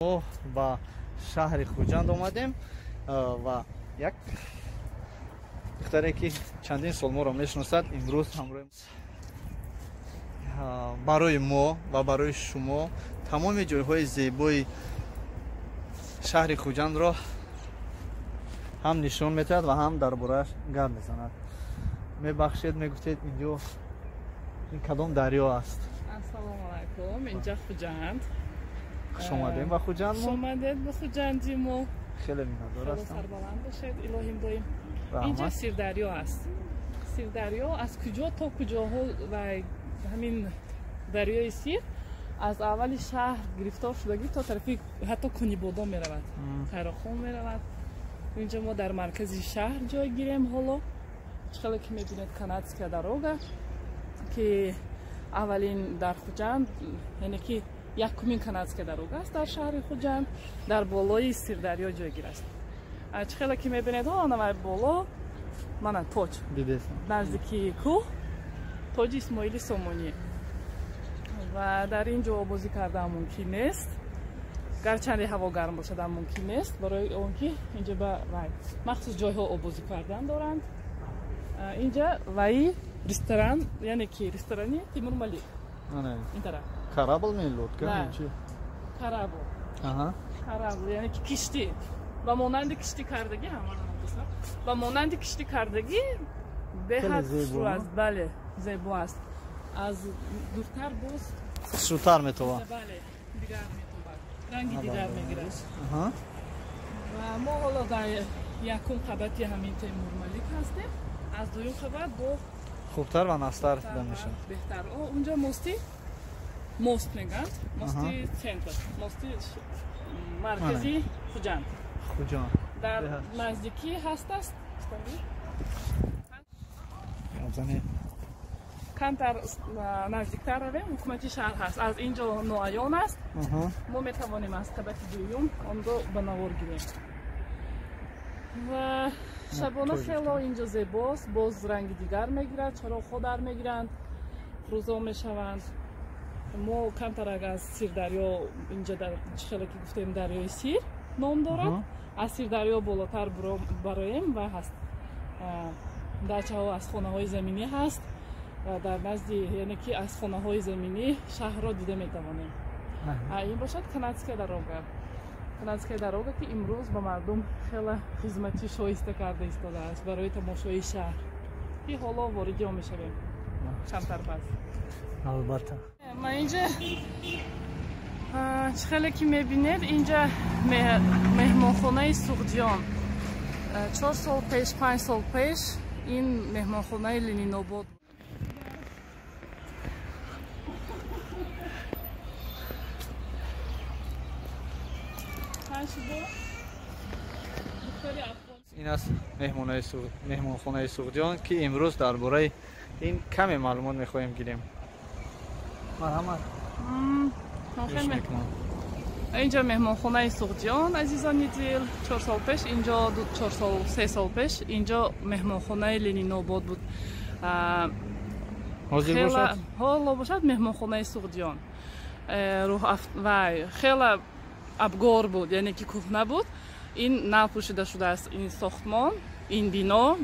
ما با شهر خوجند آمدیم و یک دختری که چندین سال ما را میشناسد امروز همراه برای ما و برای شما تمام جایهای زیبای شهر خوجند را هم نشان میدهد و هم درباره‌اش گپ میزند. میبخشید میگفتید اینجا این کدام دریا است؟ السلام علیکم. اینجا خوجند. خوش آمدیم و خوجند ما. اومدید به خوجندی ما. خیلی مینادار هستم. سربلند باشید. الهیم داریم. اینجا سیردریا است. سیردریا از کجا تا کجاها و همین دریای سیر از اول شهر گرفتار شدگی تا طرفی حتی کنیبودا میرود. خیراخان میرود. اینجا ما در مرکز شهر جای گیریم. حالا خیلی که میبینید کانادسکا دروگا که اولین در خوجند، یعنی که یکمین کانادسکا دروگا است در شهر خوجند، در بالای سیردریا جایگیر است. خیلی که میبینید آن بالا من توج نزدیکی کوه توج اسماعیل سامانی و در اینجا بازی کردن ممکن نیست، گرچند هوا گرم باشد ممکن نیست، برای اونکه اینجا به مخصوص جایها بازی کردن دارند. اینجا وای رستوران، یعنی که رستورانی تیمور ملیک این طرف کارابل میلود که چی؟ کارابل. کارابل یعنی که کشتی و مانند کشتی کردگی همان و مانند کشتی کردگی به حد شروع است. بله زیبا است. از دورتر باز خسروتر میتونه. بله دیگر میتونه رنگی دیگر میگیرد. و ما حالا در یکم قبطی همین تیمور ملیک هستیم. از دویم خبر دو خوبتر و نستر دیده میشه. بهتر. اونجا موست میگن، موستی سنتر، موستی مرکزی خوجند. در نزدیکی هست است. کمتر نزدیکتر رویم حکومتی شهر هست. از اینجا نوعیان است. ما میتوانیم از قبط دویم آن رو به نوار گیریم. و شبانه خیلی اینجا زیباست. باز رنگ دیگر میگیرد، چراغ ها در میگیرند، روزا میشوند. ما کمتر از سیردریا اینجا در خیلی که گفتیم دریای سیر نام دارد. از سیردریا بالاتر برایم و هست دچه ها از خانه های زمینی هست و در نزدی یعنی که از خانه های زمینی شهر را دیده میتوانیم. این باشد کانادسکا دروگا. کانادسکا دروگا که امروز به مردم خیلی خدمتی شایسته کرده ایستاده است برای تماشای شهر. این حالا وارد جا میشویم کمتر بعد. البته ما اینجا خیلی که میبینید اینجا مهمانخانه سوغجیان 4 سال پیش 5 سال پیش این مهمانخانه لنین‌آباد. این است مهمانخانه سوغجیان که امروز درباره این کمی معلومات میخواهیم گیریم. مرحمت. اینجا مهمانخانه سوغجیان عزیزان دل 4 سال پیش اینجا 4 سال 3 سال پیش اینجا مهمانخانه لنین‌آباد بود. حالا باشد مهمانخانه سوغجیان و خیلی ابگار بود، یعنی که کهنه بود. این نو پوشیده شده است. این ساختمان، این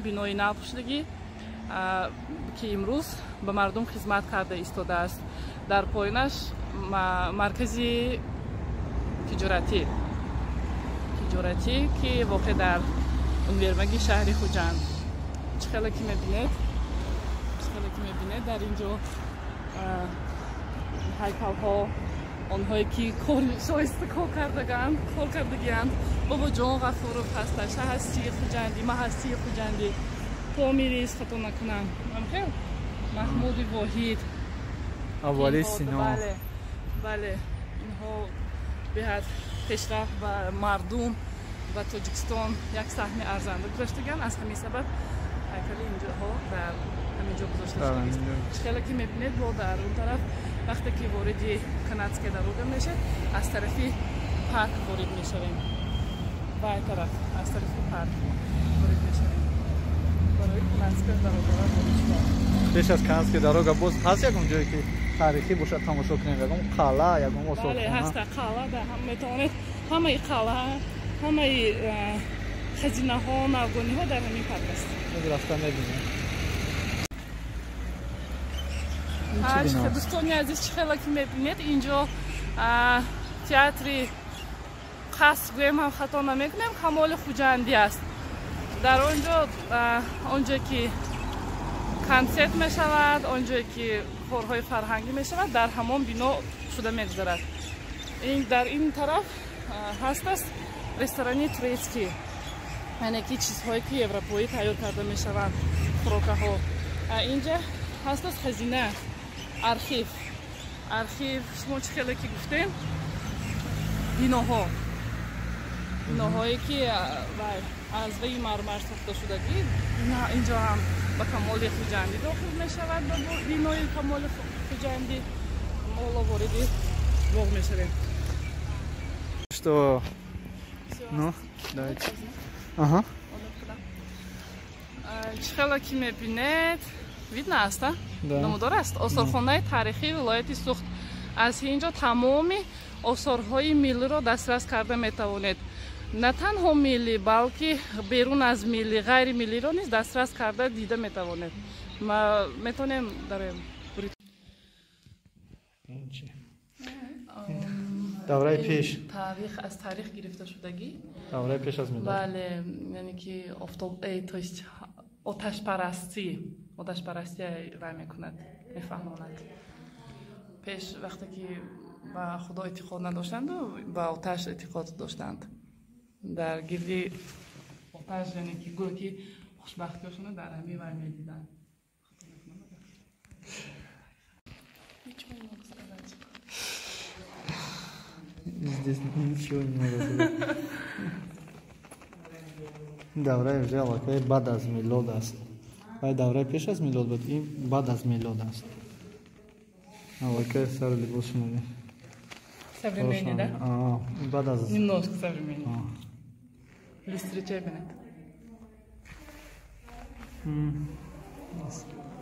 بینای نو پوشیدگی که امروز به مردم خدمت کرده ایستاده است. در پایینش مرکزی تجارتی که واقع در اونورمگی شهر خوجند. خیلی که میبینید در اینجا هیکل ها آنهایی که شایسته کار کردگی‌اند. بابا جان غفورов هستش، هستی خوجندی، ما هستی خوجندی تو میریز خطا نکنم. خیلی محمود واحد اولی سینا. بله اینها به حد پیشرفت و مردم و تاجیکستان یک سهم ارزنده گذاشتگن. از همین سبب هیکل اینجا ها در همینجا گذاشته شده. خیلی که میبینید با در اون طرف وقتی که وارد کانادسکا دروگا میشه از طرفی پارک وارد میشویم و این طرف از طرفی پارک وارد میشویم برای کانادسکا دروگا وارد. پیش از کانادسکا دروگا باز هست یکم جایی که تاریخی باشه تماشا کنیم، یکم قلعه، یکم بله هست قلعه. هم میتونید ҳамаи қалъа, ҳамаи хазинаҳо, навгониҳо дар ҳамин парк аст. рафта мебинем. дӯстони азиз, чӣ хеле ки мебинед, инҷо театри қаср гӯем ҳам хато намекунем, камоли хуҷандӣ аст. дар онҷое ки консерт мешавад, онҷое ки корҳои фарҳангӣ мешавад, дар ҳамон бино шуда мегузарад. Дар ин тараф ҳаст аст ресторани турецкӣ, яъне ки чизҳое ки европоӣ тайёр карда мешаванд, хӯрокаҳо. Инҷа ҳаст аст хазина, архив. Шумо чӣ хеле ки гуфтем, биноҳое ки аз ваи мармар сохта шудагӣ, инҷо ҳам ба камоли хуҷандӣ дохил мешавад. Ба бинои камоли хуҷандӣ моҳоло вориди боғ мешавем. Что? Ну, давайте. Ага. Чӣ хеле ки мебинед, видно аст, намудор аст. Осорхонаи таърихии вилояти Суғд. Аз инҷо тамоми осорҳои миллиро дастрас карда метавонед. На танҳо милли, балки берун аз милли, ғайри миллиро низ дастрас карда дида метавонед. Метавонем дарем давраи пеш аз таърих гирифта шудагӣ, давраи пеш аз миллат. бале, яъне ки то есть оташпарастӣ вай мекунад, мефаҳмонад. Пеш вақте ки ба худо эътиқод надоштанду ба оташ эътиқод доштанд, дар гирди оташ, яъне ки гӯё ки хушбахтиёшона дар ҳамин вай медиданд. Здесь ничего не могу сказать. Давраи аллакай баъд аз милод аст. Вай давраи пеш аз милод буд, ин баъд аз милод аст. Аллакай сар либос шумо. Современный, да? Баъд аз немножко современный. Люстричай бинед.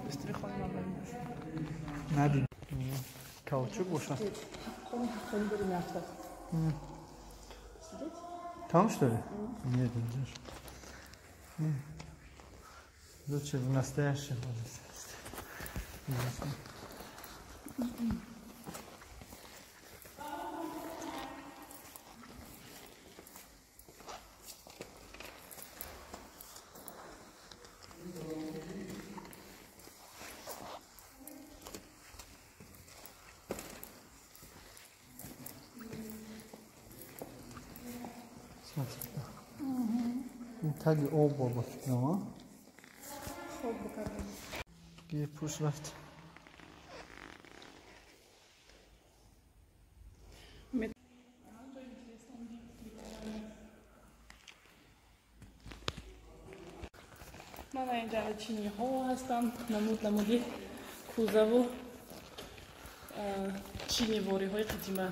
Люстри хоним албанид. Надид. Каучук бошад. Там что ли? Нет, идешь. Лучше в настоящем. Таги об баба фикрама. Хоб бакардем. Ге пуш рафт. Мана инҷа чиниҳо ҳастанд, намуди кӯзаву чинивориҳои қадима.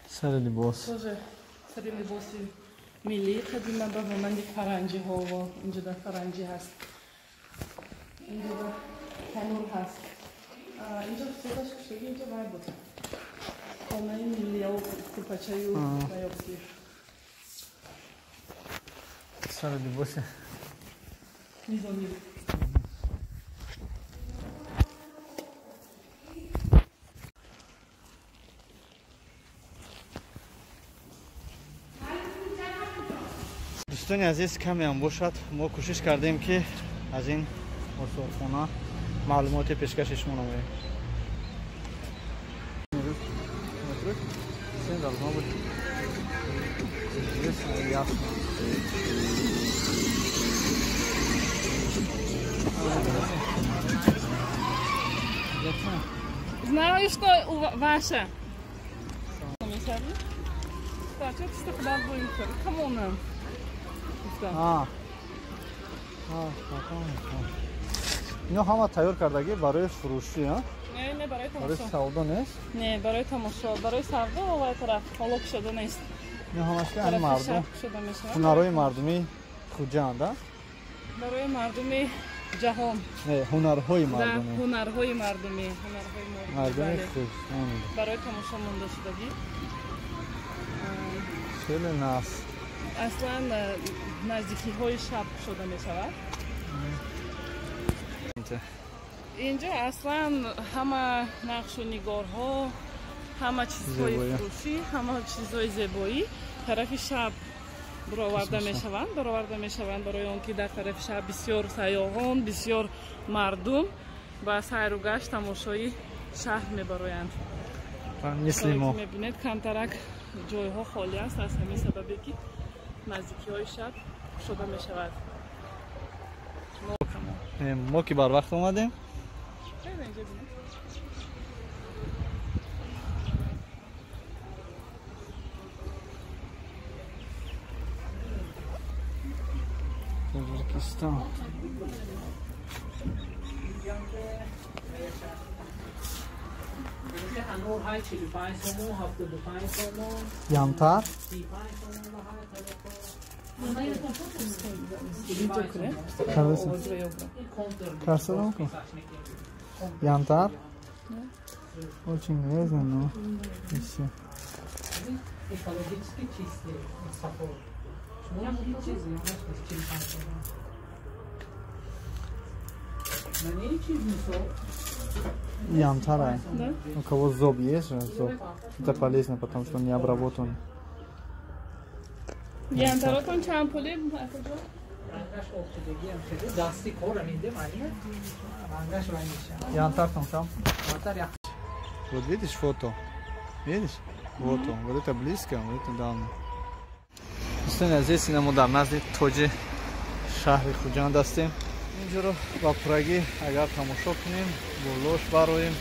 Сари либос. Сари либоси миллии қадима ба монанди фаранҷиҳо, инҷа дар фаранҷӣ ҳаст. Инҷа дар танур ҳаст. Инҷа хусусияш куштагӣ инҷа вай буд. Хонаи миллияу кӯпачаю ваёбти. Сари либоси низомӣ. дӯстони азиз, каме ҳам бошад, мо кӯшиш кардем ки аз ин осорхона маълумоти пешкаши шумо намоем. Знаю, что ваше. Так, это что куда будем? Кому нам? ино ҳама тайёр кардагӣ барои фурӯшӣ? Не, барои тамошо. Барои савдо нест? Не, барои тамошо. Барои савдо овай тараф ҳоло кушода нест. ино ҳамаш ки ани мардум ҳунарои мардуми хуҷанд, а? барои мардуми ҷаҳон. ҳунарҳои мардумӣ. ҳунарҳои мардумӣ. Мардуми худ. барои тамошо монда шудагӣ. خیلی ناف. اصلا نزدیکی های شب شده می شود. اینجا اصلا همه نقش و نگارها، همه چیزهای فروشی، همه چیزهای زیبایی طرف شب برآورده می شوند برای آنکه در طرف شب بسیار سیاحان، بسیار مردم با سیر و گشت تماشای شهر میبرند. مثل ما میبینید کمترک جایها خالی است از همین سببی که نزدیکی های شب شده می شود. ما که بر وقت اومدیم. تاجیکستان. یامتر karşıdan mı? Yantar? Очень грязно, но и все. Янтара. У кого зоб есть же, зоб. Это полезно, потому что не обработан. янтаротон чанд пули? Янтар там сам. Вот видишь фото? Видишь? Вот он. Вот это близко, вот это давно. Кстати, здесь мы дар назди тоҷи шаҳри Хуҷанд ҳастем. Инҷоро ба пурагӣ агар тамошо кунем, болош бароем,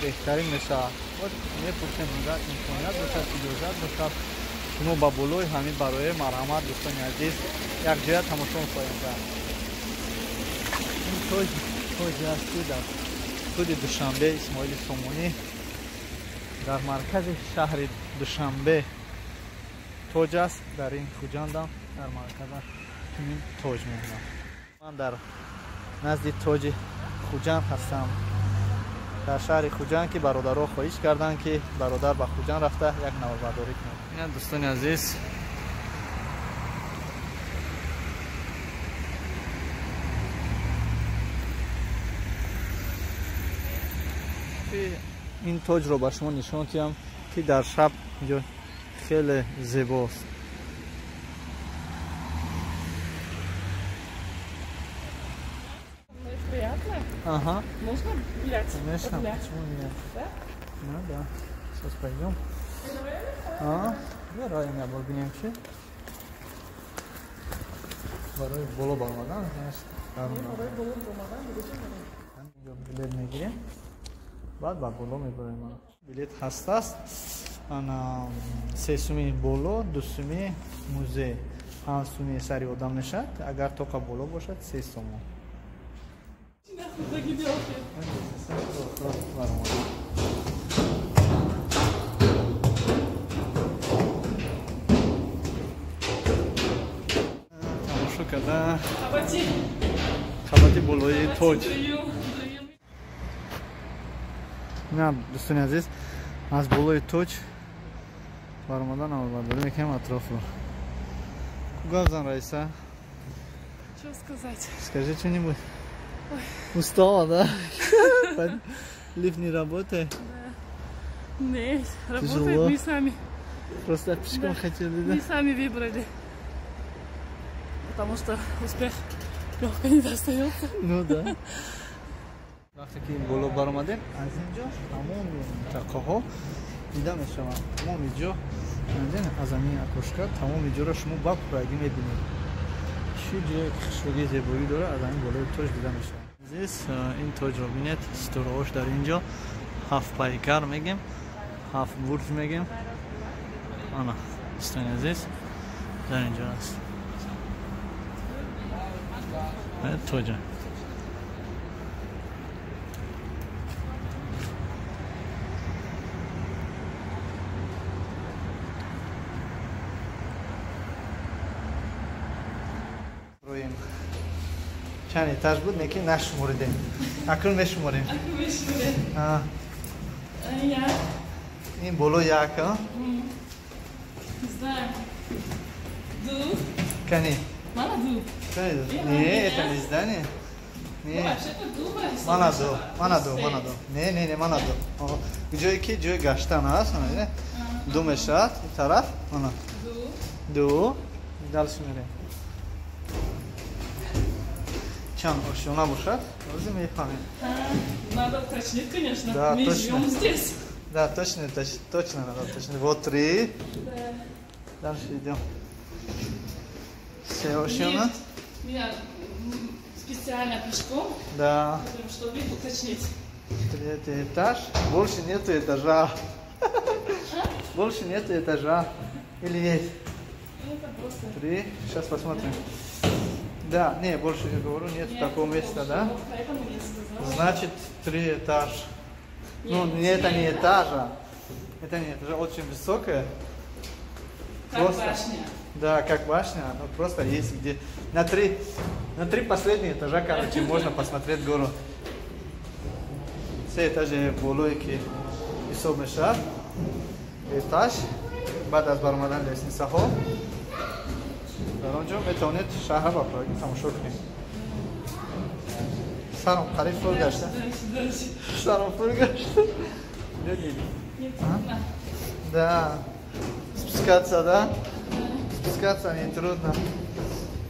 беҳтарин мешавад. Мепурсем агар имконият бошад, иҷозат бошад, шумо ба болои ҳамин барои марҳамат дӯстони азиз як ҷоя тамошо мехоҳем кард. Ин тоҷи аст ки дар худи Душанбе Исмоили Сомонӣ дар маркази шаҳри Душанбе тоҷ аст. Дар ин Хуҷандам дар марказаш чунин тоҷ мебинам. Ман дар назди тоҷи Хуҷанд ҳастам. Дар шаҳри Хуҷанд ки бародаро хоҳиш карданд ки бародар ба Хуҷанд рафта як навбардорӣ кунад. Ин дӯстони азиз, ин тоҷро ба шумо нишон диҳам ки дар шаб инҷо хеле зебост. Ага. Можно гулять? Конечно. Почему нет? Да? Ну да. Сейчас пойдем. Давай я обогнем все. Барой боло бармадан, конечно. Барой боло бармадан, билет мегирем. Баъд ба боло мебарем. Билет ҳастаст. Ана 3 суми боло, 2 суми музей. 5 суми сари одам мешад. Агар тоқа боло бошад 3 сомон. Тамошо карда қабати болои тоҷ. На дӯстони азиз, аз болои тоҷ баромадан навбардорӣ мекунем атрофро. Гавзан Раиса. Что сказать? Скажи что-нибудь. Устала, да? Лифт не работает? Да. Нет, работает мы сами. Просто пешком хотели, да? Мы сами выбрали. Потому что успех легко не достается. Ну да. وقتی که این بالا برآمدیم از اینجا تمام منطقه‌ها دیده میشوند. تمام اینجا از همین اکوشکا تمام اینجا را شما با پورگی میبینید. چه جای خوشبوی زیبایی داره از همین بالای توج دیده میشه. عزیز این توج رو ببینید، ستورهاش در اینجا 7 پیکر میگیم، 7 برج میگیم. آنا دوستان عزیز در اینجا است. توج. چند ایتاژ بود نکی نشمردیم. اکنون میشمریم. یک. این بلو یک ها؟ Знаю. Кани. Mana du. Не, это не здание. Не. Манаду. Не, манаду. Ҷое ки ҷои гаштан аст, не? Ду мешавад, ин тараф, мана. Ду. Дальше мерем. Чанд ошёна бошад, рози мефаҳмем. Надо уточнить, конечно. Да, Мы точно. живем здесь. Да, точно надо уточнить. Вот 3. Дальше идем. Все ошёна? Меня специально пешком, Да. чтобы уточнить. 3 этаж. Больше нету этажа. Больше нету этажа. Или есть? Это просто... 3. Сейчас посмотрим. Да, не, больше я говорю, нет такого места, да? Поэтому я сказала. Значит, 3 этаж. Ну, это не этажа. Это не этажа, очень высокая. Как башня. Да, как башня, но просто есть где. На три последних этажа, короче, можно посмотреть гору. Все этажи болойки и собмешар. Этаж. بعد از برآمدن لسنیس‌ها در آنجا میتونید شهر را تماشا کنید. سرم قریب فرو گشته. سرم فرو گشته. Да. Спускаться, да? Спускаться не трудно.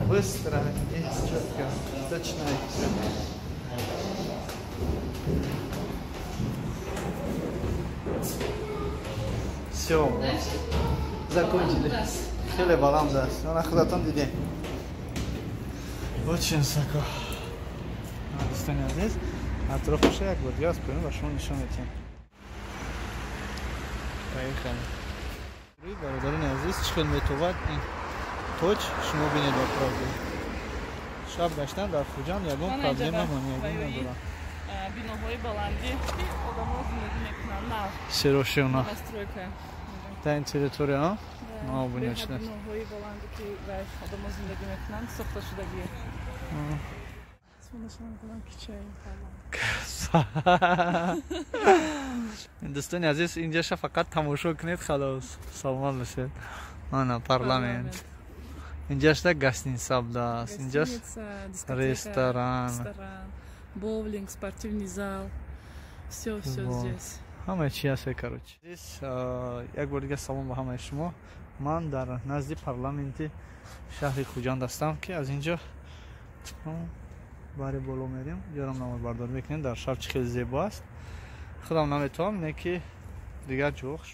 Быстро и четко. Точно. Все. Закончили. Хеле балам даст. Он охватом диде. Очень высоко. Достояние здесь. А трофи як вот я спрыгну, вошел ничего не тем. Поехали. Бародарин азиз, чӣ метавад ин тоҷ шумо бинед ба правда. Шаб гаштан дар Хуҷанд ягон проблема надорад. Биноҳои баландӣ ки одамҳо зиндагӣ мекунанд. Нав. Серошиона. Настройка. Дар ин территория, а? Нав биночна. Биноҳои баландӣ ки одамҳо зиндагӣ мекунанд, сохта шудагӣ. Сонашон мекунам кичаи دوستان عزیز اینجا فقط تماشا کنید خلاص سامان بشید. آنا پارلمنت. اینجاش تا گاستین سابدا است. اینجاش ресторан, боулинг, спортивный зал. Все здесь. همه چی هست короче. Здесь یک بار دیگه سلام به همه شما. من در نزد پارلمنت شهر خوجند هستم که از اینجا باره بالا میریم. جرم نامه بردار میکنیم. در شهر خیلی زیبا است. خودم نمیتونم نه که دیگر جوخش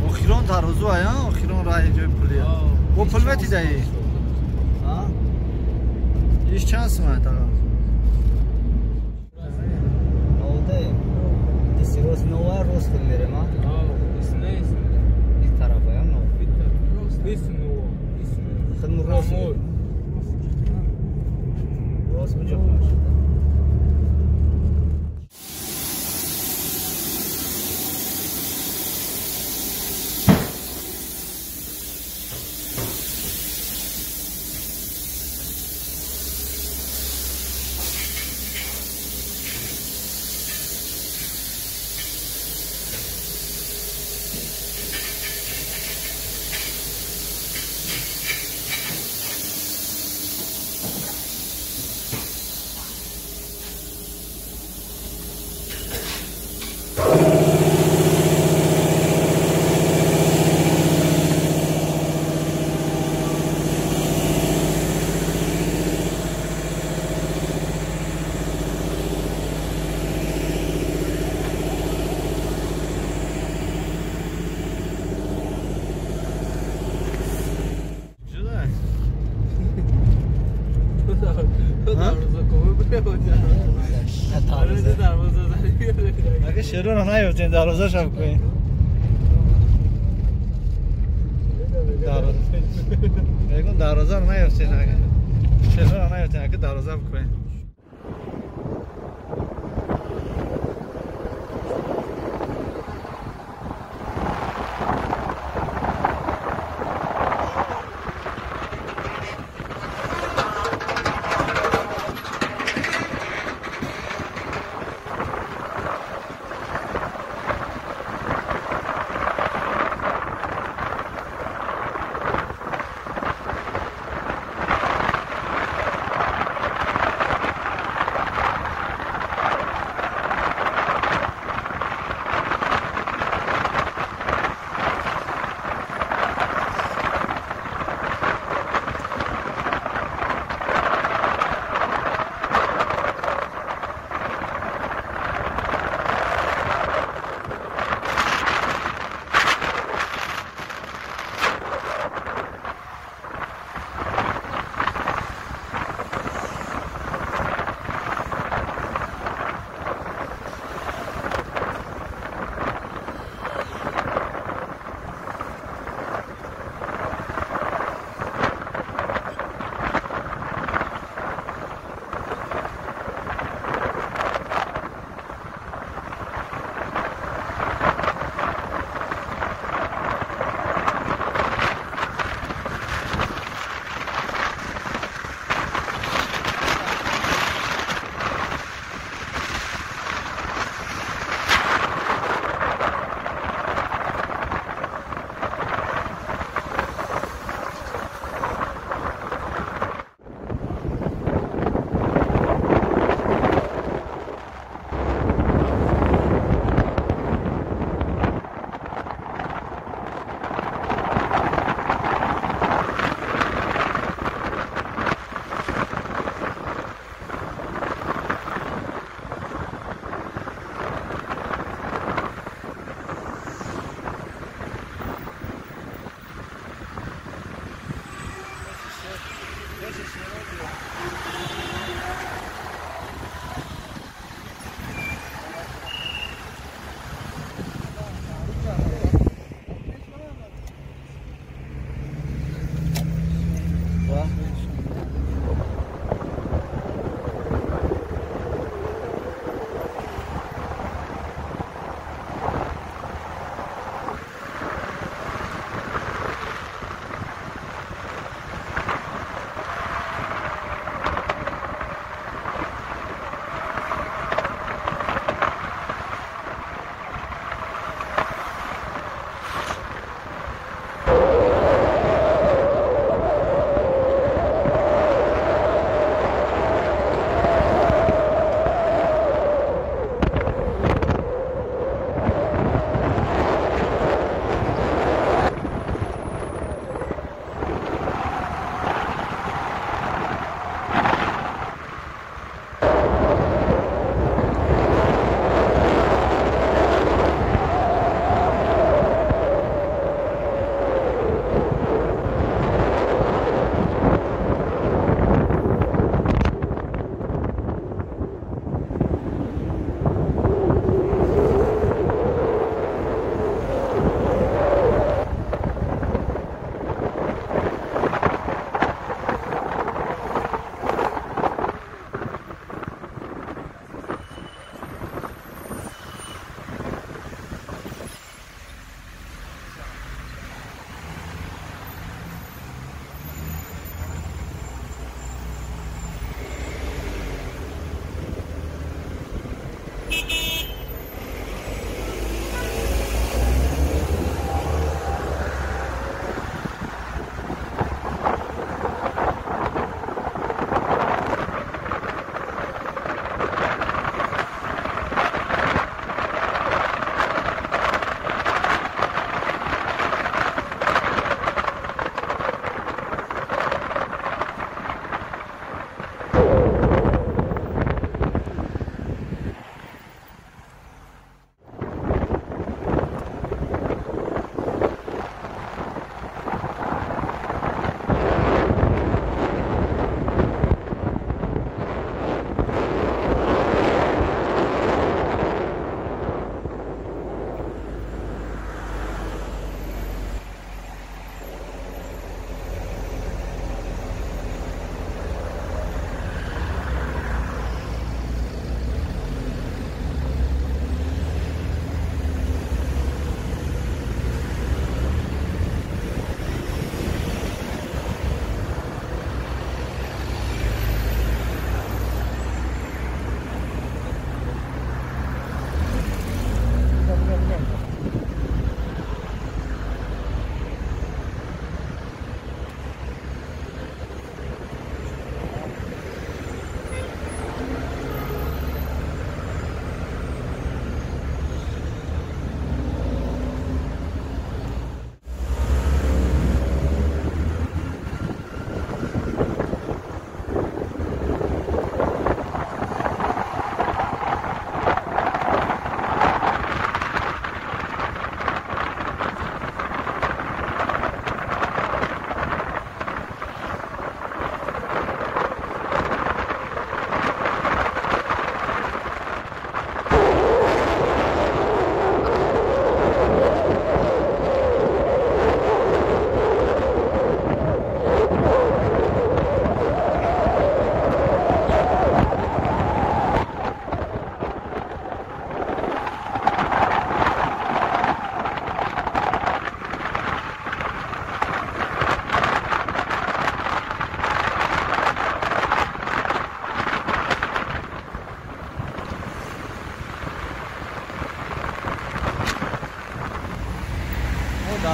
آخران ترازو آیا؟ آخران راه جای پلیه با پل میتی دایی؟ ایش چند سمه تا؟ نوده دیسی روز نوه روز کن میرم ها؟ این طرف ها نو خدمو روز روز کجا کنش اگه شروع رو نیفتیم دروازه شب کنیم دروازه رو نیفتیم اگه شروع رو نیفتیم اگه دروازه بکنیم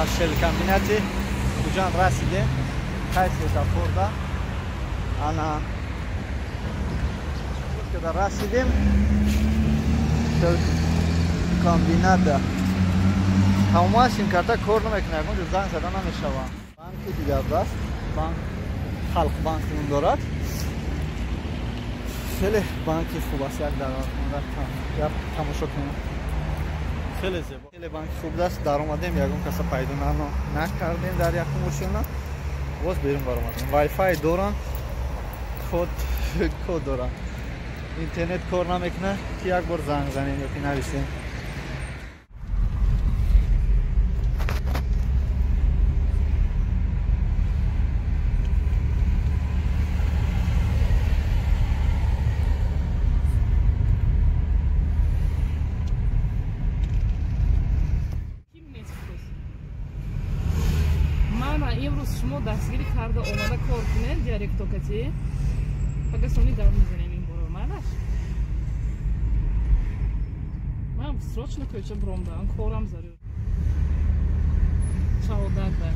маршал комбинати куҷан расидем кайфета хӯрда ана када расидем комбината тамомашин карда кор намекунад ягон занг зада намешавад банки дигардаст банк халқ банки он дорад خیلی بانکی خوب است یک در تماشا کنیم خیلی زیبا خیلی بانک خوب است در اومدیم یکم کسا پیدا نکردیم در یک ماشینا باز بیرون بر اومدیم وای فای دارن خود کد دارن اینترنت کار نمیکنه که یک بار زنگ زنیم یا که نویسیم شما دستگیری کرده اومده کار کنه دیارکتوکتی فقط سونی در میزنیم این برو مالش من срочно көчө буромдан корам зарur шаҳодат да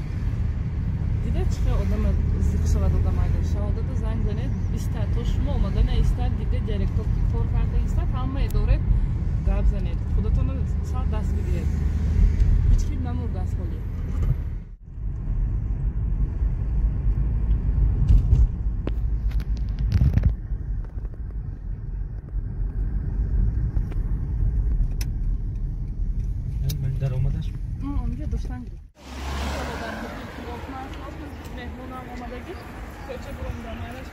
дида чихе одам зиқ шавад одам агар шаҳодата занг занед иста то шумо омада на иста дида диаректор кор карда иста ҳама идора гап занед худатон сар даст бигиред ҳеҷ хел намур даст холӣ داشتن گرفت. مهمونم آمدگی کوچه برام دانیالش